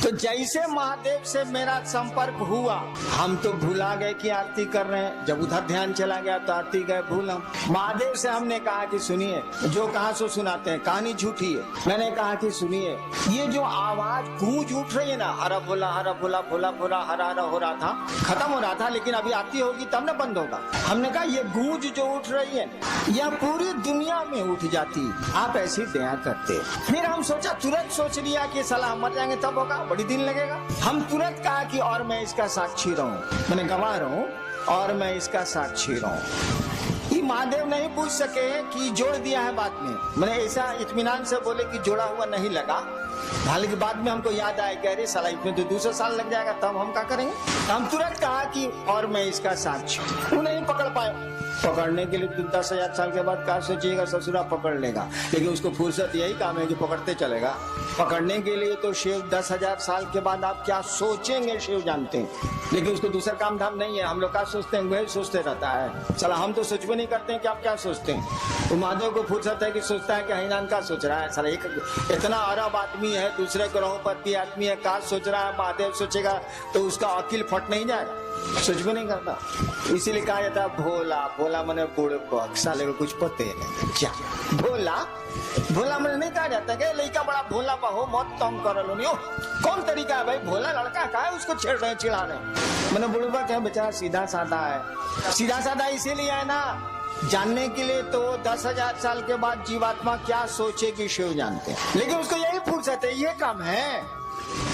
तो जैसे महादेव से मेरा संपर्क हुआ, हम तो भुला गए कि आरती कर रहे हैं। जब उधर ध्यान चला गया तो आरती गए भूल हम। महादेव से हमने कहा कि सुनिए, जो कहाँ से सुनाते हैं कहानी झूठी है। मैंने कहा कि सुनिए, ये जो आवाज गूंज उठ रही है ना, हरा भोला भोला भोला हरा हरा हो रहा था, खत्म हो रहा था, लेकिन अभी आरती होगी तब ना बंद होगा। हमने कहा ये गूंज जो उठ रही है यह पूरी दुनिया में उठ जाती, आप ऐसी दया करते। फिर हम सोचा, तुरंत सोच लिया कि साला मर जाएंगे तब होगा, बड़ी दिन लगेगा। हम तुरंत कहा कि और मैं इसका साक्षी रहूं, मैंने गवाह रहूं और मैं इसका साक्षी रहूं। ये महादेव नहीं पूछ सके कि जोड़ दिया है बात में। मैंने ऐसा इत्मीनान से बोले कि जोड़ा हुआ नहीं लगा। हालांकि बाद में हमको याद आया कि अरे साला इसमें तो 200 साल लग जाएगा, तब हम क्या करेंगे। हम तुरंत कहा कि और मैं इसका साक्षी। वो नहीं पकड़ पाए। पकड़ने के लिए 10,000 साल के बाद क्या सोचिएगा, ससुरा पकड़ लेगा, लेकिन उसको फुर्सत यही काम है कि पकड़ते चलेगा। पकड़ने के लिए तो शिव 10,000 साल के बाद आप क्या सोचेंगे शिव जानते हैं, लेकिन उसको दूसरा काम धाम नहीं है। हम लोग क्या सोचते हैं, वही सोचते रहता है। चला हम तो सोच भी नहीं करते हैं कि आप क्या सोचते हैं। तो महादेव को फुर्सत है कि सोचता है कि हईनान का सोच रहा है। साला एक इतना अरब आदमी है, दूसरे ग्रहों पर भी आदमी है, का सोच रहा है। महादेव सोचेगा तो उसका अकिल फट नहीं जाएगा, सोच भी नहीं करता। इसीलिए कहा जाता है भोला भोला मने बुड़बक, साले को कुछ पते नहीं। क्या भोला भोला मैंने नहीं कहा जाता कि लड़का बड़ा भोला हो, मत तंग कर लो। नहीं कौन तरीका है भाई, भोला लड़का का है, उसको छेड़ रहे चिढ़ा रहे। मैंने बुड़बक है बेचारा, सीधा साधा है। सीधा साधा इसीलिए है ना, जानने के लिए तो 10,000 साल के बाद जीवात्मा क्या सोचेगी शिव जानते हैं, लेकिन उसको यही फुर्सत है, ये काम है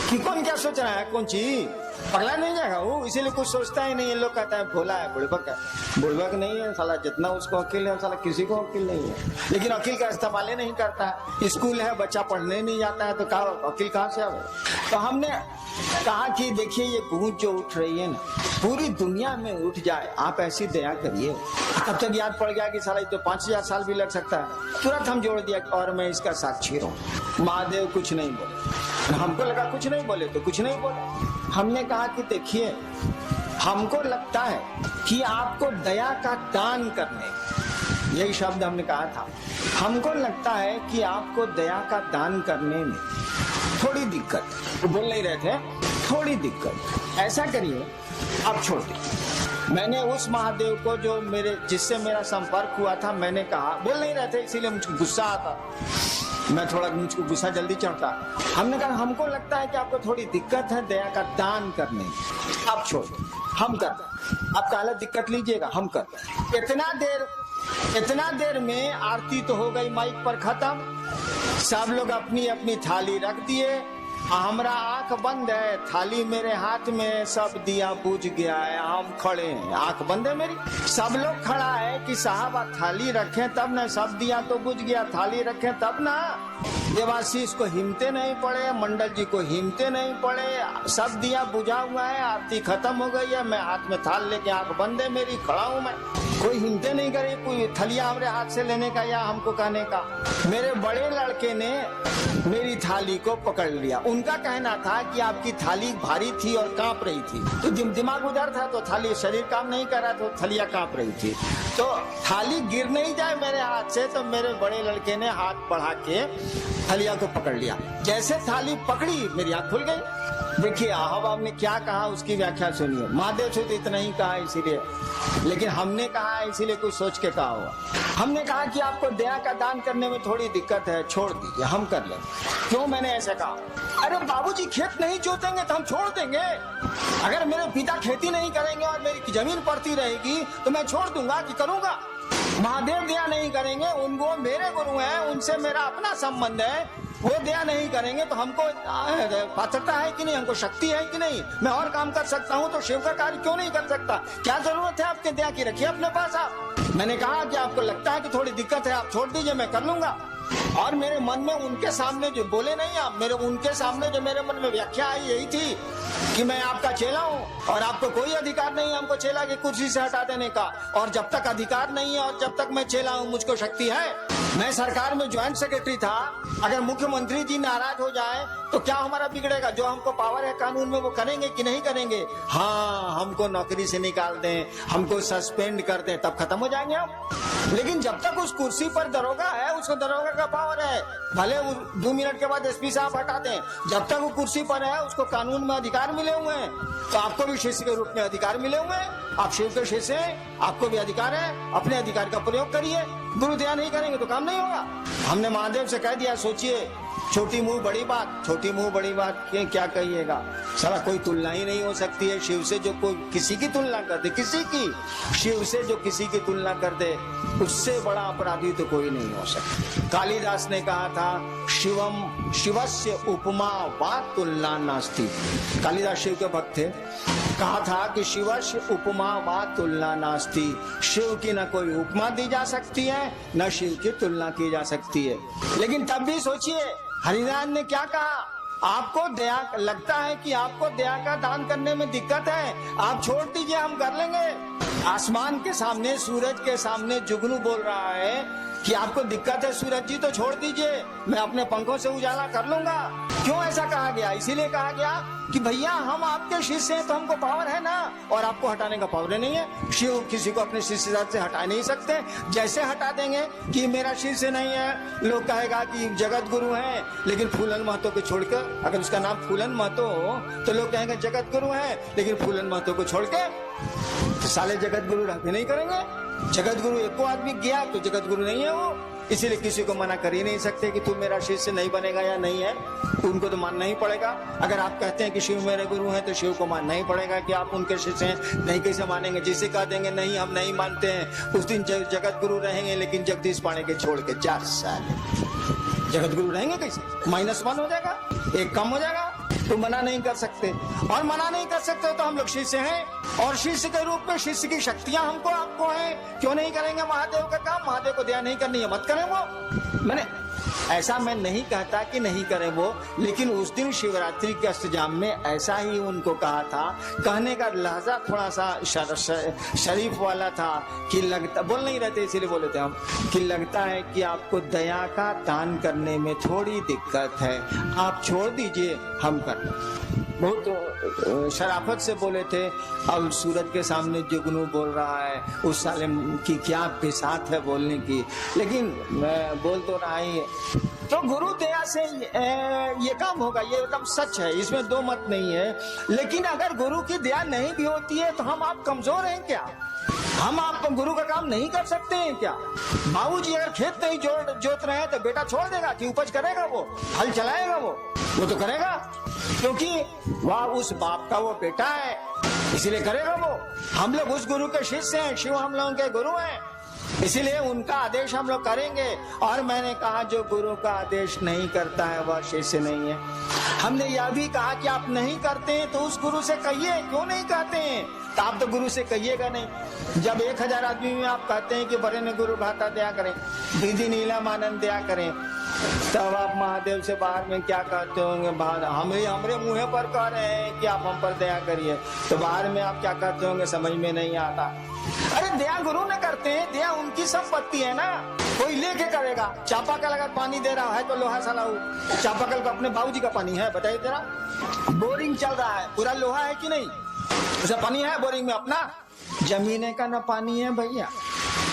कि कौन क्या सोच रहा है, कौन चीज पगला नहीं जाएगा वो, इसीलिए कुछ सोचता ही नहीं है। लोग कहता है भोला है, बुड़बक है। बुड़बक नहीं है साला, जितना उसको अकिल है साला किसी को अकिल नहीं है, लेकिन अकिल का इस्तेमाल नहीं करता है। स्कूल है, बच्चा पढ़ने नहीं जाता है तो कहा अकिल कहाँ से आवे। तो हमने कहा कि देखिए ये गूंज जो उठ रही है ना, पूरी दुनिया में उठ जाए, आप ऐसी दया करिए। तब तक याद पड़ गया कि साला तो 5,000 साल भी लग सकता है। तुरंत हम जोड़ दिया और मैं इसका साक्षी रहूं। महादेव कुछ नहीं बोले, हमको लगा कुछ नहीं बोले तो कुछ नहीं बोले। हमने कहा कि देखिए, हमको लगता है कि आपको दया का दान करने, यही शब्द हमने कहा था, हमको लगता है कि आपको दया का दान करने में थोड़ी दिक्कत, तो बोल नहीं रहे थे, थोड़ी दिक्कत। ऐसा करिए, आप छोड़ दीजिए। मैंने उस महादेव को जो जिससे मेरा संपर्क हुआ था, मैंने कहा, बोल नहीं रहे थे इसीलिए मुझको गुस्सा आता, मुझको गुस्सा जल्दी चढ़ता। हमने कहा हमको लगता है कि आपको थोड़ी दिक्कत है दया का दान करने, आप छोड़, हम कर, आप काला दिक्कत लीजिएगा, हम कर। इतना देर में आरती तो हो गई माइक पर खत्म। सब लोग अपनी अपनी थाली रख दिए, हमारा आंख बंद है, थाली मेरे हाथ में, सब दिया बुझ गया है, हम खड़े हैं, आंख बंद है मेरी। सब लोग खड़ा है कि साहब आप थाली रखें तब ना, सब दिया तो बुझ गया, थाली रखें तब ना। देवाशीष को हिम्मते नहीं पड़े, मंडल जी को हिम्मते नहीं पड़े, सब दिया बुझा हुआ है, आरती खत्म हो गई है, मैं हाथ में थाल लेके, आंख बंद है मेरी, खड़ा हूं मैं। कोई हिम्मते नहीं करे कोई थलिया हमारे हाथ से लेने का या हमको कहने का। मेरे बड़े लड़के ने मेरी थाली को पकड़ लिया। उनका कहना था कि आपकी थाली भारी थी और कांप रही थी, तो दिमाग उधर था तो थाली, शरीर काम नहीं कर रहा तो थलिया कांप रही थी, तो थाली गिर नहीं जाए मेरे हाथ से, तो मेरे बड़े लड़के ने हाथ बढ़ा के थलिया को पकड़ लिया। जैसे थाली पकड़ी मेरी आंख खुल गई। देखिए अहबाब ने क्या कहा उसकी व्याख्या सुनिए। महादेव से तो इतना ही कहा इसीलिए, लेकिन हमने कहा इसीलिए कुछ सोच के कहा हुआ। हमने कहा कि आपको दया का दान करने में थोड़ी दिक्कत है, छोड़ दीजिए, हम कर लेंगे। क्यों मैंने ऐसे कहा? अरे बाबूजी खेत नहीं जोतेंगे तो हम छोड़ देंगे। अगर मेरे पिता खेती नहीं करेंगे और मेरी जमीन पड़ती रहेगी तो मैं छोड़ दूंगा कि करूंगा? महादेव दया नहीं करेंगे, उनको मेरे गुरु हैं, उनसे मेरा अपना संबंध है, वो दया नहीं करेंगे तो हमको पात्रता है कि नहीं, हमको शक्ति है कि नहीं, मैं और काम कर सकता हूँ तो शिव का कार्य क्यों नहीं कर सकता? क्या जरूरत है आपके दया की, रखिए अपने पास आप। मैंने कहा कि आपको लगता है कि थोड़ी दिक्कत है, आप छोड़ दीजिए, मैं कर लूंगा। और मेरे मन में उनके सामने जो बोले नहीं आप, उनके सामने जो मेरे मन में व्याख्या आई यही थी कि मैं आपका चेला हूँ और आपको कोई अधिकार नहीं है हमको चेला की कुर्सी से हटा देने का, और जब तक अधिकार नहीं है और जब तक मैं चेला हूँ मुझको शक्ति है। मैं सरकार में ज्वाइंट सेक्रेटरी था। अगर मुख्यमंत्री जी नाराज हो जाए तो क्या हमारा बिगड़ेगा? जो हमको पावर है कानून में वो करेंगे कि नहीं करेंगे? हाँ, हमको नौकरी से निकाल दें, हमको सस्पेंड कर दें, तब खत्म हो जाएंगे हम। लेकिन जब तक उस कुर्सी पर दरोगा है, उसको दरोगा का पावर है। भले 2 मिनट के बाद एसपी साहब हटा दें, जब तक वो कुर्सी पर है उसको कानून में अधिकार मिले हुए हैं। तो आपको भी शिष्य के रूप में अधिकार मिले हुए हैं। आप शिव के शिष्य हैं, आपको भी अधिकार है। अपने अधिकार का प्रयोग करिए। गुरु दया नहीं करेंगे तो काम नहीं होगा। हमने महादेव से कह दिया, सोचिए, छोटी मुंह बड़ी बात, छोटी मुंह बड़ी बात क्या कहिएगा? साला कोई तुलना ही नहीं हो सकती है शिव से। जो कोई किसी की तुलना कर दे, किसी की, शिव से जो किसी की तुलना कर दे, उससे बड़ा अपराधी तो कोई नहीं हो सकता। कालिदास ने कहा था, शिवम शिवस्य उपमा वा तुलना नास्ति। कालिदास शिव के भक्त थे। कहा था कि शिवस्य उपमा वा तुलना नास्ति। शिव की न कोई उपमा दी जा सकती है, न शिव की तुलना की जा सकती है। लेकिन तब भी सोचिए, हरिनारायण ने क्या कहा? आपको दया लगता है कि आपको दया का दान करने में दिक्कत है, आप छोड़ दीजिए, हम कर लेंगे। आसमान के सामने, सूरज के सामने जुगनू बोल रहा है कि आपको दिक्कत है सूरज जी, तो छोड़ दीजिए, मैं अपने पंखों से उजाला कर लूंगा। क्यों ऐसा कहा गया? इसीलिए कहा गया कि भैया हम आपके शिष्य हैं तो हमको पावर है ना, और आपको हटाने का पावर नहीं है। शिव किसी को अपने शिष्य से हटा नहीं सकते। जैसे हटा देंगे कि मेरा शिष्य नहीं है, लोग कहेगा कि जगत गुरु है, लेकिन फूलन महतो को छोड़कर, अगर उसका नाम फूलन महतो हो तो लोग कहेंगे जगत गुरु है, लेकिन फूलन महतो को छोड़ के तो साले जगत गुरु रहते नहीं करेंगे। जगत गुरु एको आदमी गया तो जगत गुरु नहीं है वो। इसीलिए किसी को मना कर ही नहीं सकते कि तू मेरा शिष्य नहीं बनेगा या नहीं है, तो उनको तो मानना ही पड़ेगा। अगर आप कहते हैं कि शिव मेरे गुरु हैं तो शिव को मानना ही पड़ेगा कि आप उनके शिष्य हैं। नहीं कैसे मानेंगे? जिसे कह देंगे नहीं हम नहीं मानते हैं, उस दिन जगत गुरु रहेंगे, लेकिन जगदीश पांडे के छोड़ के 4 साल जगत गुरु रहेंगे कैसे? -1 हो जाएगा, 1 कम हो जाएगा। तो मना नहीं कर सकते, और मना नहीं कर सकते तो हम लोग शिष्य हैं, और शिष्य के रूप में शिष्य की शक्तियां हमको आपको हैं। क्यों नहीं करेंगे महादेव का काम? महादेव को दया नहीं करनी है, मत करें वो। मैंने ऐसा मैं नहीं कहता कि नहीं करें वो, लेकिन उस दिन शिवरात्रि के अष्टजाम में ऐसा ही उनको कहा था। कहने का लहजा थोड़ा सा शरीफ वाला था कि लगता, बोल नहीं रहते इसीलिए बोले थे हम, कि लगता है कि आपको दया का दान करने में थोड़ी दिक्कत है, आप छोड़ दीजिए, हम कर लें। बहुत शराफत से बोले थे। अब सूरज के सामने जुगनू बोल रहा है, उस साले की क्या बिसात है बोलने की, लेकिन मैं बोल तो रहा ही। तो गुरु दया से ये काम होगा, ये एकदम सच है, इसमें 2 मत नहीं है। लेकिन अगर गुरु की दया नहीं भी होती है तो हम आप कमजोर हैं क्या? हम आप गुरु का काम नहीं कर सकते हैं क्या? बाबूजी अगर खेत नहीं जोत रहे हैं तो बेटा छोड़ देगा कि उपज करेगा? वो हल चलाएगा, वो तो करेगा, क्योंकि वह उस बाप का वो बेटा है, इसीलिए करेगा वो। हम लोग उस गुरु के शिष्य हैं, शिव हम लोगों के गुरु हैं, इसीलिए उनका आदेश हम लोग करेंगे। और मैंने कहा जो गुरु का आदेश नहीं करता है वह शिष्य नहीं है। हमने यह भी कहा कि आप नहीं करते हैं तो उस गुरु से कहिए, क्यों नहीं कहते हैं? तो आप तो गुरु से कहिएगा नहीं। जब 1000 आदमी में आप कहते हैं कि बड़े ने गुरु भाता दया करें, दीदी नीलम आनंद दया करें, तब आप महादेव से बाहर में क्या कहते होंगे? हमरे मुँह पर कह रहे हैं कि आप हम पर दया करिए, तो बाहर में आप क्या कहते होंगे समझ में नहीं आता। अरे दया गुरु ने करते हैं, दया उनकी संपत्ति है ना, कोई लेके करेगा। चापाकल अगर पानी दे रहा है तो लोहा सलाऊ, चापाकल को अपने बाबूजी का पानी है, बताइए जरा। बोरिंग चल रहा है, पूरा लोहा है कि नहीं? उसे पानी है बोरिंग में अपना? जमीने का ना पानी है भैया।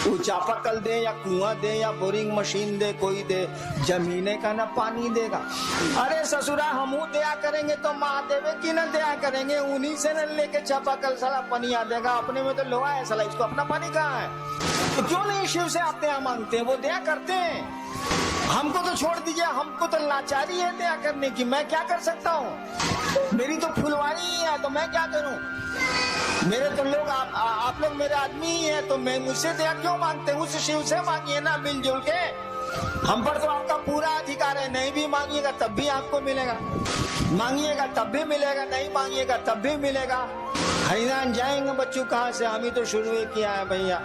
वो चापाकल दे या कुआं दे या बोरिंग मशीन दे, कोई दे, जमीने का ना पानी देगा। अरे ससुरा हमू दया करेंगे तो महादेव की न दया करेंगे, उन्हीं से न लेके चापाकल साला पानी आ देगा। अपने में तो लोहा है साला, इसको अपना पानी कहाँ है? तो क्यों नहीं शिव से आप दया मांगते हैं? वो दया करते हैं। हमको तो छोड़ दीजिए, हमको तो लाचारी है दया करने की, मैं क्या कर सकता हूँ? मेरी तो फुलवारी ही है, तो मैं क्या करूँ? मेरे तो लोग आप लोग मेरे आदमी ही हैं, तो मैं मुझसे दया क्यों मांगते हैं? उस शिव से मांगिए ना मिलजुल के। हम पर तो आपका पूरा अधिकार है, नहीं भी मांगिएगा तब भी आपको मिलेगा, मांगिएगा तब भी मिलेगा, नहीं मांगिएगा तब भी मिलेगा। हरिनाम जाएंगे बच्चों कहाँ से, हम ही तो शुरू किया है भैया।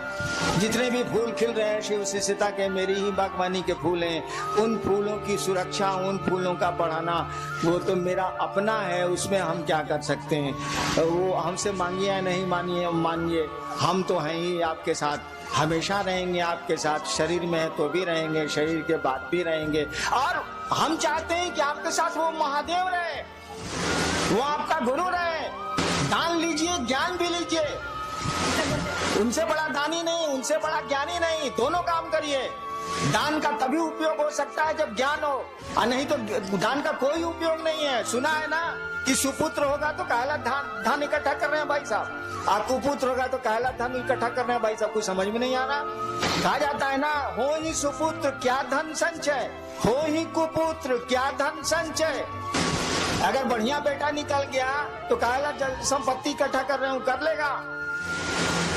जितने भी फूल खिल रहे हैं शिव सीता के, मेरी ही बागवानी के फूल हैं, उन फूलों की सुरक्षा, उन फूलों का बढ़ाना वो तो मेरा अपना है, उसमें हम क्या कर सकते हैं। वो हमसे मांगिए या नहीं मानिए, हम तो हैं ही आपके साथ, हमेशा रहेंगे आपके साथ। शरीर में है तो भी रहेंगे, शरीर के बाद भी रहेंगे। और हम चाहते हैं कि आपके साथ वो महादेव रहे, वो आपका गुरु रहे। दान लीजिए, ज्ञान भी लीजिए। उनसे बड़ा दानी नहीं, उनसे बड़ा ज्ञानी नहीं, दोनों काम करिए। दान का तभी उपयोग हो सकता है जब ज्ञान हो, और नहीं तो दान का कोई उपयोग नहीं है। सुना है ना कि सुपुत्र होगा तो कहला धान इकट्ठा कर रहे हैं भाई साहब, और कुपुत्र होगा तो कहला धन इकट्ठा कर रहे हैं भाई साहब। कुछ समझ में नहीं आ रहा। कहा जाता है ना, हो ही सुपुत्र क्या धन संचय, हो ही कुपुत्र क्या धन संचय। अगर बढ़िया बेटा निकल गया तो कहला संपत्ति इकट्ठा कर रहे हूं, कर लेगा।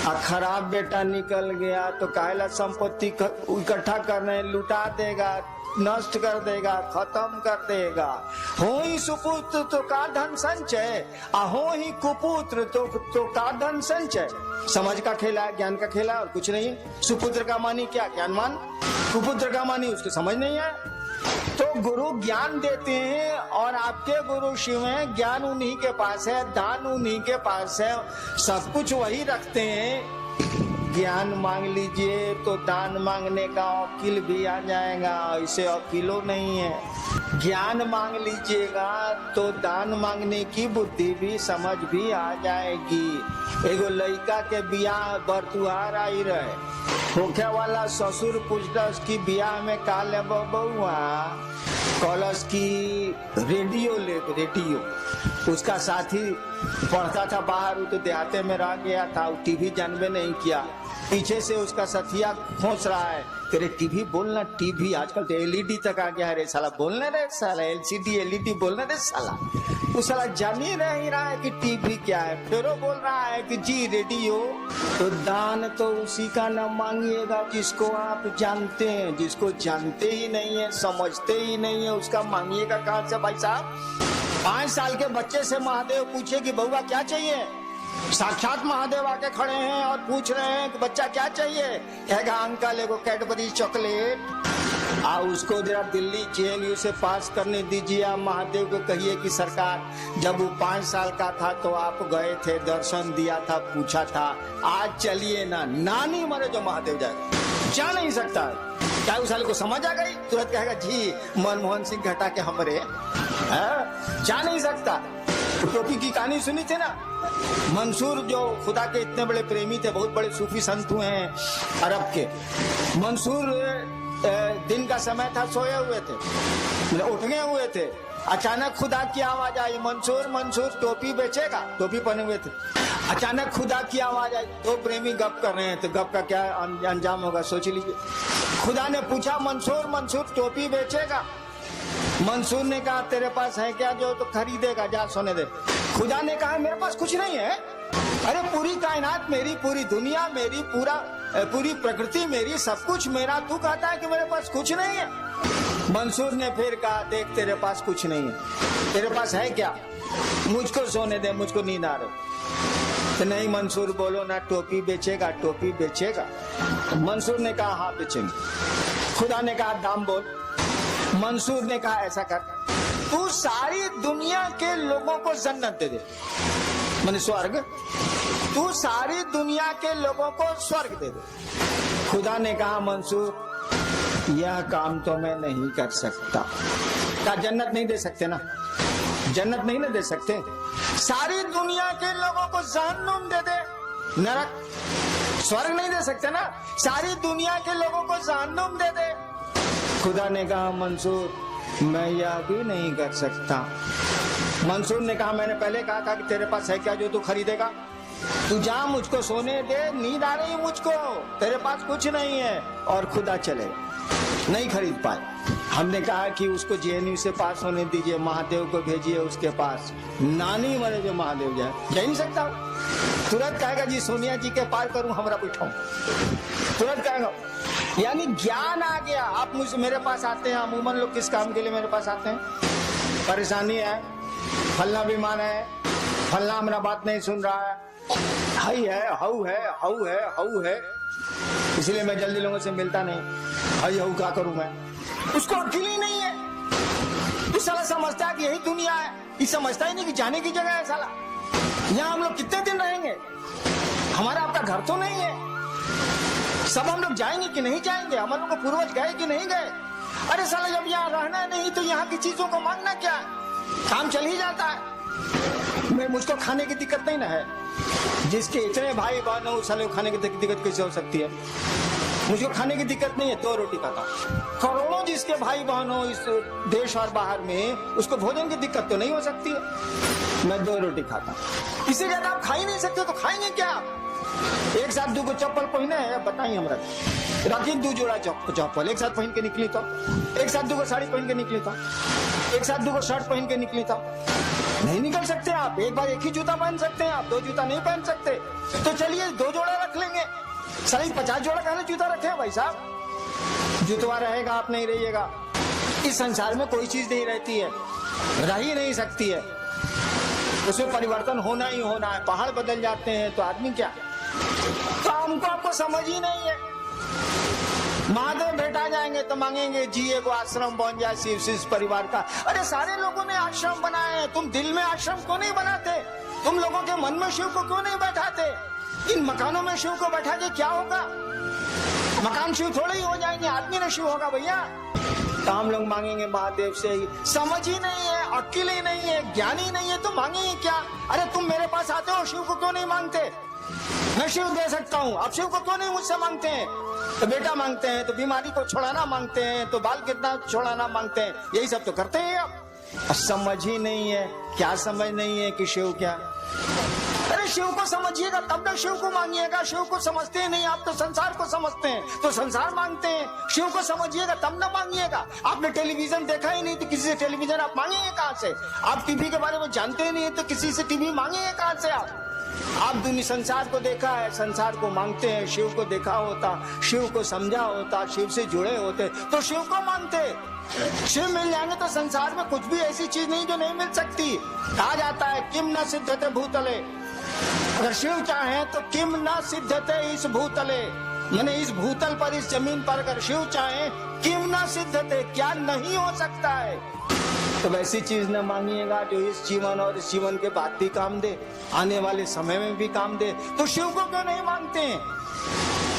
और खराब बेटा निकल गया तो कहला संपत्ति इकट्ठा कर रहे हैं, लुटा देगा, नष्ट कर देगा, खत्म कर देगा। हो ही सुपुत्र तो का धन संचय, हो ही कुपुत्र तो का धन संचय। समझ का खेला है, ज्ञान का खेला और कुछ नहीं। सुपुत्र का मानी क्या, ज्ञानवान। कुपुत्र का मानी उसको समझ नहीं है। तो गुरु ज्ञान देते हैं और आपके गुरु शिव हैं, ज्ञान उन्हीं के पास है, दान उन्हीं के पास है, सब कुछ वही रखते हैं। ज्ञान मांग लीजिए तो दान मांगने का वकील भी आ जाएगा, ऐसे वकीलों नहीं है। ज्ञान मांग लीजिएगा तो दान मांगने की बुद्धि भी, समझ भी आ जाएगी। एगो लड़का के बियाह बरतुहार आई रहे, होखे वाला ससुर पूछलस की बियाह में का ले बउआ, कॉलस की रेडियो ले, रेडियो। उसका साथी पढ़ता था बाहर, वो तो देहाते में रह गया था, वो टीवी जानबे नहीं किया। पीछे से उसका साथिया खोस रहा है, तेरे टीवी बोलना, टीवी आजकल तो एलईडी तक आ गया है रे साला, बोलने रे साला, एलसीडी एलईडी बोलने रे साला। वो साला जान ही नहीं रहा है कि टीवी क्या है, फिर वो बोल रहा है कि जी रेडियो। तो दान तो उसी का न मांगिएगा जिसको आप जानते हैं, जिसको जानते ही नहीं है, समझते ही नहीं है, उसका मांगिएगा कहाँ से भाई साहब। 5 साल के बच्चे से महादेव पूछे कि बउआ क्या चाहिए, साक्षात महादेव आके खड़े हैं और पूछ रहे हैं कि बच्चा क्या चाहिए, कहेगा अंकल एगो कैडबरी चॉकलेट। उसको जरा दिल्ली जेएनयू से पास करने दीजिए। आप महादेव को कहिए कि सरकार जब वो 5 साल का था तो आप गए थे, दर्शन दिया था, पूछा था, आज चलिए ना, नानी मरे जो महादेव जाए, जा नहीं सकता। क्या उस साल को समझ आ गई, तुरंत कहेगा जी मनमोहन सिंह घटा के हमरे, जा नहीं सकता। टोपी की कहानी सुनी थी ना, मंसूर जो खुदा के इतने बड़े प्रेमी थे, बहुत बड़े सूफी संत हुए हैं अरब के। मंसूर दिन का समय था, सोए हुए थे, उठ गए हुए थे, अचानक खुदा की आवाज आई, मंसूर मंसूर टोपी बेचेगा, टोपी पहने हुए थे। अचानक खुदा की आवाज आई, तो प्रेमी गप कर रहे हैं, तो गप का क्या अंजाम होगा सोच लीजिए। खुदा ने पूछा मंसूर मंसूर टोपी बेचेगा। मंसूर ने कहा तेरे पास है क्या जो तो खरीदेगा, जा सोने दे। खुदा ने कहा मेरे पास कुछ नहीं है, अरे पूरी कायनात मेरी, पूरी दुनिया मेरी, पूरी प्रकृति मेरी, सब कुछ मेरा, तू कहता है कि मेरे पास कुछ नहीं है। मंसूर ने फिर कहा देख तेरे पास कुछ नहीं है, तेरे पास है क्या, मुझको सोने दे, मुझको नींद आ रही। तो नहीं मंसूर बोलो ना, टोपी बेचेगा, टोपी बेचेगा। मंसूर ने कहा हाँ बेचेंगे। खुदा ने कहा दाम बोल। मंसूर ने कहा ऐसा कर, तू सारी दुनिया के लोगों को जन्नत दे दे, माने स्वर्ग, तू सारी दुनिया के लोगों को स्वर्ग दे दे। खुदा ने कहा मंसूर यह काम तो मैं नहीं कर सकता। क्या जन्नत नहीं दे सकते ना, जन्नत नहीं ना दे सकते, सारी दुनिया के लोगों को जहन्नुम दे दे, नरक, स्वर्ग नहीं दे सकते ना, सारी दुनिया के लोगों को जहन्नुम दे दे। खुदा ने कहा मंसूर मैं यह भी नहीं कर सकता। मंसूर ने कहा मैंने पहले कहा था कि तेरे पास है क्या जो तू खरीदेगा, तू जा मुझको सोने दे, नींद आ रही मुझको, तेरे पास कुछ नहीं है। और खुदा चले, नहीं खरीद पाए। हमने कहा कि उसको जेएनयू से पास होने दीजिए, महादेव को भेजिए उसके पास, नानी मरे जो महादेव जाए, जा नहीं सकता। तुरंत कहेगा जी सोनिया जी के पार करूं, हमरा बैठाऊं, तुरंत कहेगा। यानी ज्ञान आ गया। आप मुझसे मेरे पास आते हैं, अमूमन लोग किस काम के लिए मेरे पास आते हैं, परेशानी है, फलना बीमार है, फलना हमारा बात नहीं सुन रहा है, हाई है, हऊ है, हऊ है, हऊ है, इसलिए मैं जल्दी लोगों से मिलता नहीं। हाई हऊ क्या करूं मैं? उसको अक्ल ही नहीं है। तो साला समझता है कि यही दुनिया है, ये समझता ही नहीं कि जाने की जगह है। साला यहाँ हम लोग कितने दिन रहेंगे? हमारा आपका घर तो नहीं है। सब हम लोग जाएंगे कि नहीं जाएंगे? हमारे को पूर्वज गए कि नहीं गए? अरे साला जब यहाँ रहना नहीं तो यहाँ की चीजों को मांगना क्या? काम चल ही जाता है। मैं मुझको खाने की दिक्कत नहीं ना है। जिसके इतने भाई बहन हो, साले खाने की दिक्कत कैसे हो सकती है? मुझको खाने की दिक्कत नहीं है, 2 रोटी खाता हूँ। करोड़ों जिसके भाई बहन हो इस देश और बाहर में, उसको भोजन की दिक्कत तो नहीं हो सकती है। मैं 2 रोटी खाता हूँ। इससे ज्यादा आप खा ही नहीं सकते तो खाएंगे क्या? एक साथ 2 चप्पल पहने है, बताइए हमरा। रखी 2 जोड़ा चप्पल एक साथ पहन के निकली तो, एक साथ 2 साड़ी पहन के निकली तो, एक साथ 2 शर्ट पहन के निकली तो नहीं निकल सकते आप। एक बार एक ही जूता पहन सकते हैं आप, 2 जूता नहीं पहन सकते। तो चलिए 2 जोड़ा रख लेंगे। सारी 50 जोड़ा कहने जूता रखे हैं भाई साहब। जूतवा रहेगा, आप नहीं रहिएगा। इस संसार में कोई चीज नहीं रहती है, रह ही नहीं सकती है। उसमें परिवर्तन होना ही होना है। पहाड़ बदल जाते हैं तो आदमी क्या? तो हमको आपको समझ ही नहीं है। महादेव भेटा जाएंगे तो मांगेंगे जिए को आश्रम बन जाए शिव परिवार का। अरे सारे लोगों ने आश्रम बनाए हैं, तुम दिल में आश्रम क्यों नहीं बनाते? तुम लोगों के मन में शिव को क्यों नहीं बैठाते? इन मकानों में शिव को बैठा के क्या होगा? मकान शिव थोड़े ही हो जाएंगे, आदमी ने शिव होगा भैया। तो हम लोग मांगेंगे महादेव से ही। समझ ही नहीं है, अक्ल ही नहीं है, ज्ञान ही नहीं है तो मांगेंगे क्या? अरे तुम मेरे पास आते हो, शिव को क्यों नहीं मांगते? मैं शिव दे सकता हूँ, आप शिव को क्यों नहीं मुझसे मांगते हैं? तो बेटा मांगते हैं, तो बीमारी को छुड़ाना मांगते हैं, तो बाल गिरना छुड़ाना मांगते हैं, यही सब तो करते हैं आप। समझ ही नहीं है। क्या समझ नहीं है कि शिव क्या? अरे शिव को समझिएगा तब ना शिव को मांगिएगा। शिव को समझते ही नहीं आप, तो संसार को समझते हैं तो संसार मांगते हैं। शिव को समझिएगा तब ना मांगिएगा। आपने टेलीविजन देखा ही नहीं तो किसी से टेलीविजन आप मांगेंगे कहाँ से? आप टीवी के बारे में जानते ही नहीं तो किसी से टीवी मांगेंगे कहाँ से आप दुनिया संसार को देखा है, संसार को मांगते हैं। शिव को देखा होता, शिव को समझा होता, शिव से जुड़े होते तो शिव को मांगते। शिव मिल जाएंगे तो संसार में कुछ भी ऐसी चीज नहीं जो नहीं मिल सकती। कहा जाता है किम न सिद्धते भूतले। अगर शिव चाहे तो किम न सिद्धते इस भूतले, यानी इस भूतल पर, इस जमीन पर अगर शिव चाहे, किम न सिद्धते, क्या नहीं हो सकता है? तो वैसी चीज न मांगिएगा जो इस जीवन और इस जीवन के बाद भी काम दे, आने वाले समय में भी काम दे। तो शिव को क्यों नहीं मांगते हैं?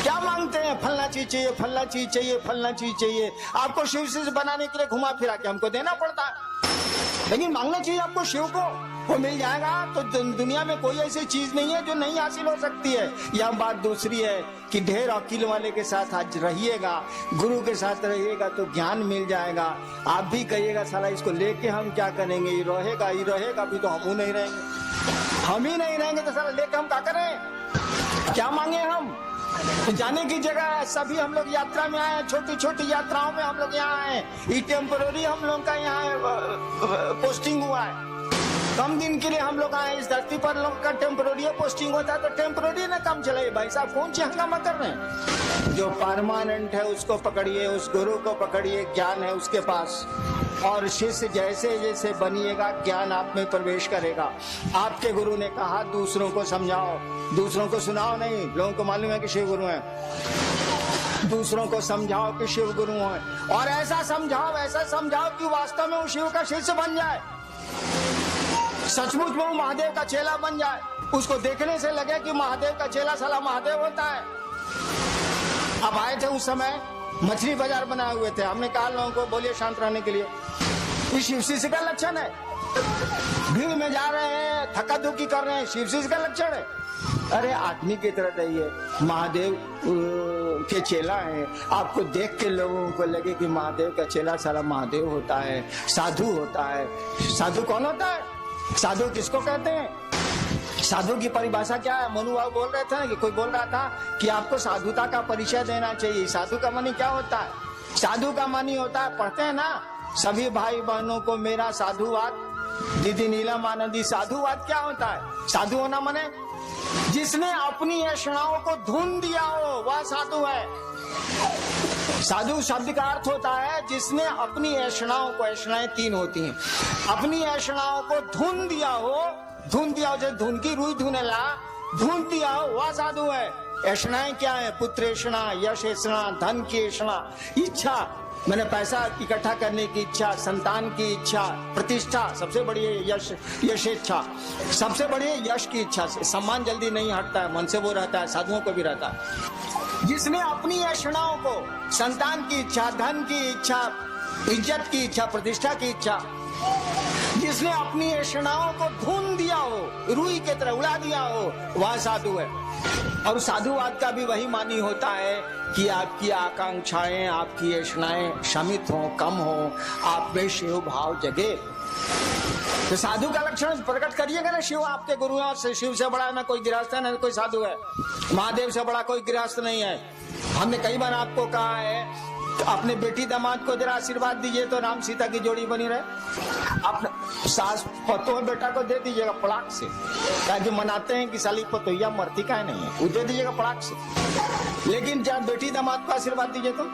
क्या मांगते हैं? फलना चीज चाहिए, फलना चीज चाहिए, फलना चीज चाहिए। आपको शिव से बनाने के लिए घुमा फिरा के हमको देना पड़ता है, लेकिन मांगना चाहिए आपको शिव को, वो मिल जाएगा। तो दुनिया में कोई ऐसी चीज नहीं है जो नहीं हासिल हो सकती है। यह बात दूसरी है कि ढेर अकील वाले के साथ आज रहिएगा, गुरु के साथ रहिएगा तो ज्ञान मिल जाएगा। आप भी कहिएगा साला इसको लेके हम क्या करेंगे, ये रहेगा भी तो हम नहीं रहेंगे। हम ही नहीं रहेंगे तो साला लेके हम क्या करें? क्या मांगे हम? जाने की जगह है। सभी हम लोग यात्रा में आए हैं, छोटी छोटी यात्राओं में हम लोग यहाँ आए। ये टेम्पोररी हम लोग का यहाँ पोस्टिंग हुआ है। कम दिन के लिए हम लोग आए इस धरती पर। लोग का टेम्पोररी पोस्टिंग होता है तो टेम्पोररी ना काम चलाइए भाई साहब। कौन सी हंगामा कर रहे हैं? जो परमानेंट है उसको पकड़िए, उस गुरु को पकड़िए, ज्ञान है उसके पास। और शिष्य जैसे जैसे बनिएगा ज्ञान आप में प्रवेश करेगा। आपके गुरु ने कहा दूसरों को समझाओ, दूसरों को सुनाओ नहीं। लोगों को मालूम है कि शिव गुरु हैं, दूसरों को समझाओ कि शिव गुरु हैं। और ऐसा समझाओ कि वास्तव में वो शिव का शिष्य बन जाए, सचमुच में वो महादेव का चेला बन जाए। उसको देखने से लगे कि महादेव का चेला साला महादेव होता है। अब आए थे उस समय, मछली बाजार बनाए हुए थे। हमने कहा लोगों को बोलिए शांत रहने के लिए, ये शिव का लक्षण है। भीड़ में जा रहे हैं, थका थुकी कर रहे हैं, शिव का लक्षण है। अरे आदमी की तरह रहिए, महादेव के चेला है। आपको देख के लोगों को लगे कि महादेव का चेला साला महादेव होता है, साधु होता है। साधु कौन होता है? साधु किसको कहते हैं? साधु की परिभाषा क्या है? मनु बाबू बोल रहे थे ना कि कोई बोल रहा था कि आपको साधुता का परिचय देना चाहिए। साधु का मानी क्या होता है? साधु का मानी होता है, पढ़ते हैं ना सभी भाई बहनों को मेरा साधुवाद। दीदी नीलम आनंदी, साधुवाद क्या होता है? साधु होना माने जिसने अपनी ऐषणाओं को धुन दिया हो वह साधु है। साधु शब्द का अर्थ होता है जिसने अपनी ऐषणाओं को, ऐषणाएं 3 होती हैं, अपनी ऐषणाओं को धुन दिया हो। जैसे धुन की रुई धुनेला ढूंढ दिया हो वह साधु है। ऐषणाएं क्या है? पुत्र ऐषणा, यश ऐषणा, धन की ऐषणा, इच्छा मैंने पैसा इकट्ठा करने की इच्छा, संतान की इच्छा, प्रतिष्ठा, सबसे बड़ी है यश इच्छा, सबसे बड़ी है यश की इच्छा। से सम्मान जल्दी नहीं हटता है मन से, वो रहता है, साधुओं को भी रहता है। जिसने अपनी ऐषणाओं को, संतान की इच्छा, धन की इच्छा, इज्जत की इच्छा, प्रतिष्ठा की इच्छा, जिसने अपनी ऐषणाओं को धून दिया हो, रुई की तरह उड़ा दिया हो, वह साधु है। और साधुवाद का भी वही मानी होता है कि आपकी आकांक्षाएं, आपकी ऐषणाएं शमित हो, कम हो, आप में शिव भाव जगे। तो साधु का लक्षण प्रकट करिएगा ना। शिव आपके गुरु हैं और शिव से बड़ा ना कोई गृहस्थ है ना कोई साधु है। महादेव से बड़ा कोई गृहस्थ नहीं है। हमने कई बार आपको कहा है अपने बेटी दामाद को जरा आशीर्वाद दीजिए तो राम सीता की जोड़ी बनी रहे। अपने सास पतोह बेटा को दे दीजिएगा पड़ाक से, ताकि मनाते हैं कि साली पतोहिया मरती का नहीं है, वो दे दीजिएगा पड़ाक से। लेकिन जब बेटी दामाद को आशीर्वाद दीजिए तो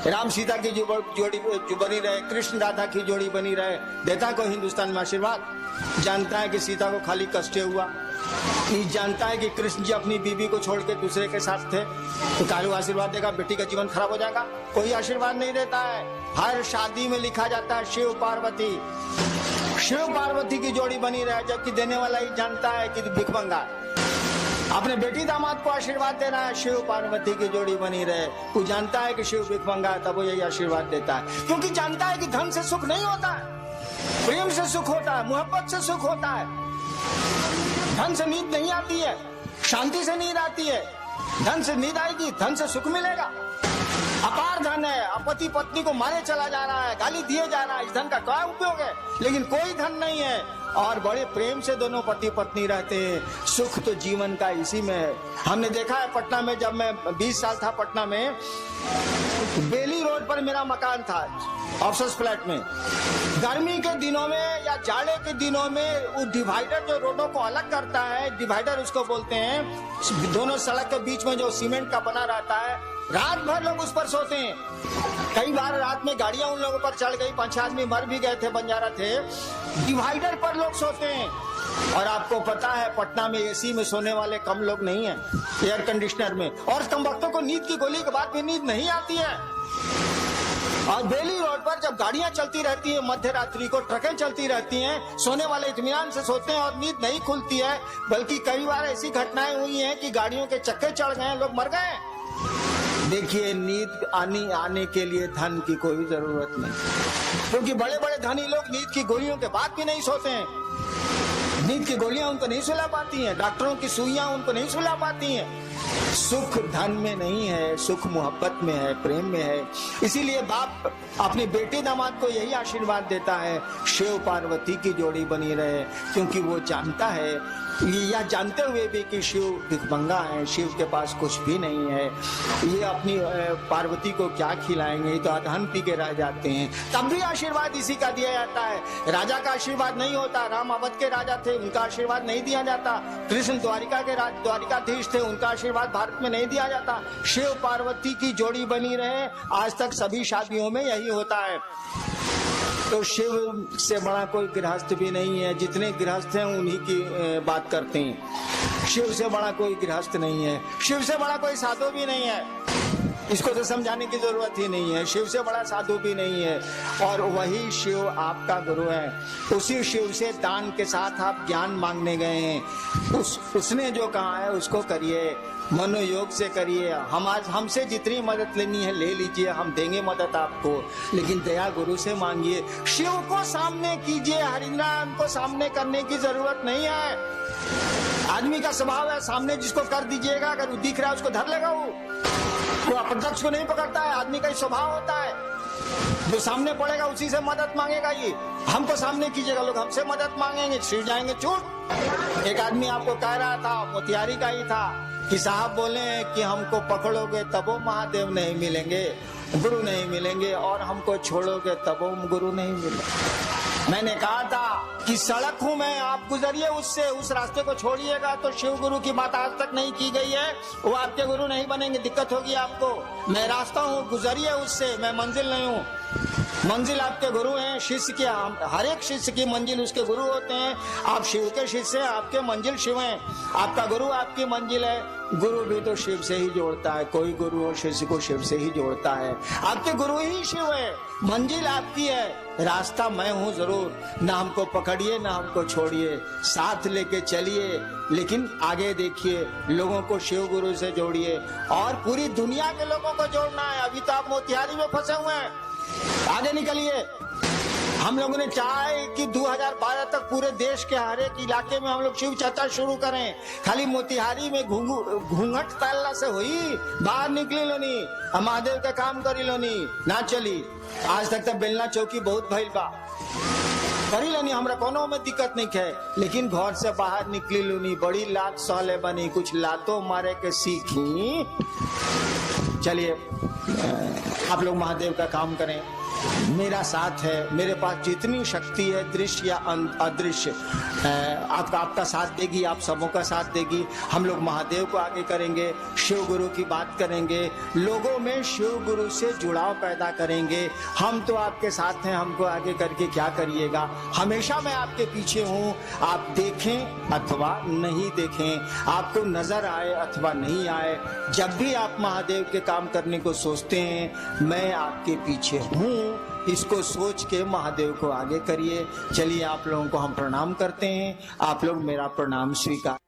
राम सीता की जोड़ी जो बनी रहे, कृष्ण राधा की जोड़ी बनी रहे। देता को हिंदुस्तान में आशीर्वाद। जानता है कि सीता को खाली कष्ट हुआ, जानता है कि कृष्ण जी अपनी बीबी को छोड़ के दूसरे के साथ थे, तो कालू आशीर्वाद देगा बेटी का जीवन खराब हो जाएगा? कोई आशीर्वाद नहीं देता है। हर शादी में लिखा जाता है शिव पार्वती, शिव पार्वती की जोड़ी बनी रहे, जबकि देने वाला ही जानता है कि भिखमंगा। अपने बेटी दामाद को आशीर्वाद देना है शिव पार्वती की जोड़ी बनी रहे, वो जानता है कि शिव भिखमंगा है, तब वो यही आशीर्वाद देता है। क्योंकि जानता है कि धन से सुख नहीं होता है, प्रेम से सुख होता है, मोहब्बत से सुख होता है। धन से नींद नहीं आती है, शांति से नींद आती है। धन से नींद आएगी, धन से सुख मिलेगा। अपार धन है, पति पत्नी को मारे चला जा रहा है, गाली दिए जा रहा है, इस धन का क्या उपयोग है? लेकिन कोई धन नहीं है और बड़े प्रेम से दोनों पति पत्नी रहते हैं। सुख तो जीवन का इसी में है। हमने देखा है पटना में, जब मैं 20 साल था पटना में, बेली रोड पर मेरा मकान था, ऑफिस फ्लैट में। गर्मी के दिनों में या जाड़े के दिनों में वो डिवाइडर जो रोडों को अलग करता है, डिवाइडर उसको बोलते हैं, दोनों सड़क के बीच में जो सीमेंट का बना रहता है, रात भर लोग उस पर सोते हैं। कई बार रात में गाड़ियां उन लोगों पर चढ़ गई, 5 आदमी मर भी गए थे, बंजारा थे। डिवाइडर पर लोग सोते हैं। और आपको पता है पटना में एसी में सोने वाले कम लोग नहीं है, एयर कंडीशनर में। और कम वक्तों को नींद की गोली के बाद भी नींद नहीं आती है। और बेली रोड पर जब गाड़ियां चलती रहती हैं, मध्य रात्रि को ट्रकें चलती रहती हैं, सोने वाले इत्मीनान से सोते हैं और नींद नहीं खुलती है। बल्कि कई बार ऐसी घटनाएं हुई हैं कि गाड़ियों के चक्के चढ़ गए, लोग मर गए। देखिए, नींद आने के लिए धन की कोई जरूरत नहीं, क्योंकि बड़े बड़े धनी लोग नींद की गोलियों के बाद भी नहीं सोते हैं। नींद की गोलियां उनको नहीं सुला पाती हैं, डॉक्टरों की सुइयां उनको नहीं सुला पाती हैं। सुख धन में नहीं है, सुख मोहब्बत में है, प्रेम में है। इसीलिए बाप अपने बेटे दामाद को यही आशीर्वाद देता है, शिव पार्वती की जोड़ी बनी रहे, क्योंकि वो जानता है, या जानते हुए भी कि शिव भिखमंगा है, शिव के पास कुछ भी नहीं है, ये अपनी पार्वती को क्या खिलाएंगे, तो अधन पी के रह जाते हैं। तब भी आशीर्वाद इसी का दिया जाता है। राजा का आशीर्वाद नहीं होता। राम अवध के राजा थे, उनका आशीर्वाद नहीं दिया जाता। कृष्ण द्वारिकाधीश थे, उनका आशीर्वाद भारत में नहीं दिया जाता। शिव पार्वती की जोड़ी बनी रहे, आज तक सभी शादियों में यही होता है। तो शिव से बड़ा कोई गृहस्थ भी नहीं है। जितने गृहस्थ हैं उन्हीं की बात करते हैं। शिव से बड़ा कोई गृहस्थ नहीं है, शिव से बड़ा कोई साधु भी नहीं है। इसको तो समझाने की जरूरत ही नहीं है। शिव से बड़ा साधु भी नहीं है, और वही शिव आपका गुरु है। उसी शिव से दान के साथ आप ज्ञान मांगने गए हैं। उसने जो कहा है उसको करिए, मनोयोग से करिए। हमसे जितनी मदद लेनी है ले लीजिए, हम देंगे मदद आपको, लेकिन दया गुरु से मांगिए। शिव को सामने कीजिए, हरिनाम को सामने करने की जरूरत नहीं है। आदमी का स्वभाव है, सामने जिसको कर दीजिएगा, अगर वो दिख रहा है उसको धर लेगा, वो अप्रत्यक्ष को नहीं पकड़ता है। आदमी का स्वभाव होता है, जो सामने पड़ेगा उसी से मदद मांगेगा। ये हमको सामने कीजिएगा, लोग हमसे मदद मांगेंगे, सिर जाएंगे चूट। एक आदमी आपको कह रहा था, मोतिहारी का ही था, कि साहब बोले कि हमको पकड़ोगे तब वो महादेव नहीं मिलेंगे, गुरु नहीं मिलेंगे, और हमको छोड़ोगे तब वो गुरु नहीं मिलेंगे। मैंने कहा था कि सड़क हूं मैं, आप गुजरिए उससे, उस रास्ते को छोड़िएगा तो शिव गुरु की बात आज तक नहीं की गई है, वो आपके गुरु नहीं बनेंगे, दिक्कत होगी आपको। मैं रास्ता हूँ, गुजरिए उससे, मैं मंजिल नहीं हूँ। मंजिल आपके गुरु हैं, शिष्य की हर एक शिष्य की मंजिल उसके गुरु होते हैं। आप शिव के शिष्य हैं, आपके मंजिल शिव हैं। आपका गुरु आपकी मंजिल है। गुरु भी तो शिव से ही जोड़ता है, कोई गुरु और शिष्य को शिव से ही जोड़ता है। आपके गुरु ही शिव है, मंजिल आपकी है, रास्ता मैं हूं जरूर। ना हमको पकड़िए ना हमको छोड़िए, साथ लेके चलिए, लेकिन आगे देखिए, लोगों को शिव गुरु से जोड़िए और पूरी दुनिया के लोगों को जोड़ना है। अभी तो आप मोतिहारी में फंसे हुए हैं, आगे निकलिए। हम लोगों ने चाहा है कि 2012 तक पूरे देश के हर एक इलाके में हम लोग शिव चर्चा शुरू करें। खाली मोतिहारी में घूंघट तालना से हुई, बाहर निकली लोनी, महादेव का काम करी लोनी ना चली। आज तक तो बेलना चौकी बहुत भइल बा, करी लोनी, हमरा कोनो में दिक्कत नहीं है, लेकिन घर से बाहर निकली लोनी, बड़ी लात सहले बनी, कुछ लातों मारे के सीखी। चलिए आप लोग महादेव का काम करें, मेरा साथ है, मेरे पास जितनी शक्ति है दृश्य या अदृश्य आपका साथ देगी, आप सबों का साथ देगी। हम लोग महादेव को आगे करेंगे, शिव गुरु की बात करेंगे, लोगों में शिव गुरु से जुड़ाव पैदा करेंगे। हम तो आपके साथ हैं, हमको आगे करके क्या करिएगा। हमेशा मैं आपके पीछे हूँ, आप देखें अथवा नहीं देखें, आपको नजर आए अथवा नहीं आए, जब भी आप महादेव के काम करने को सोचते हैं मैं आपके पीछे हूँ, इसको सोच के महादेव को आगे करिए। चलिए आप लोगों को हम प्रणाम करते हैं, आप लोग मेरा प्रणाम स्वीकार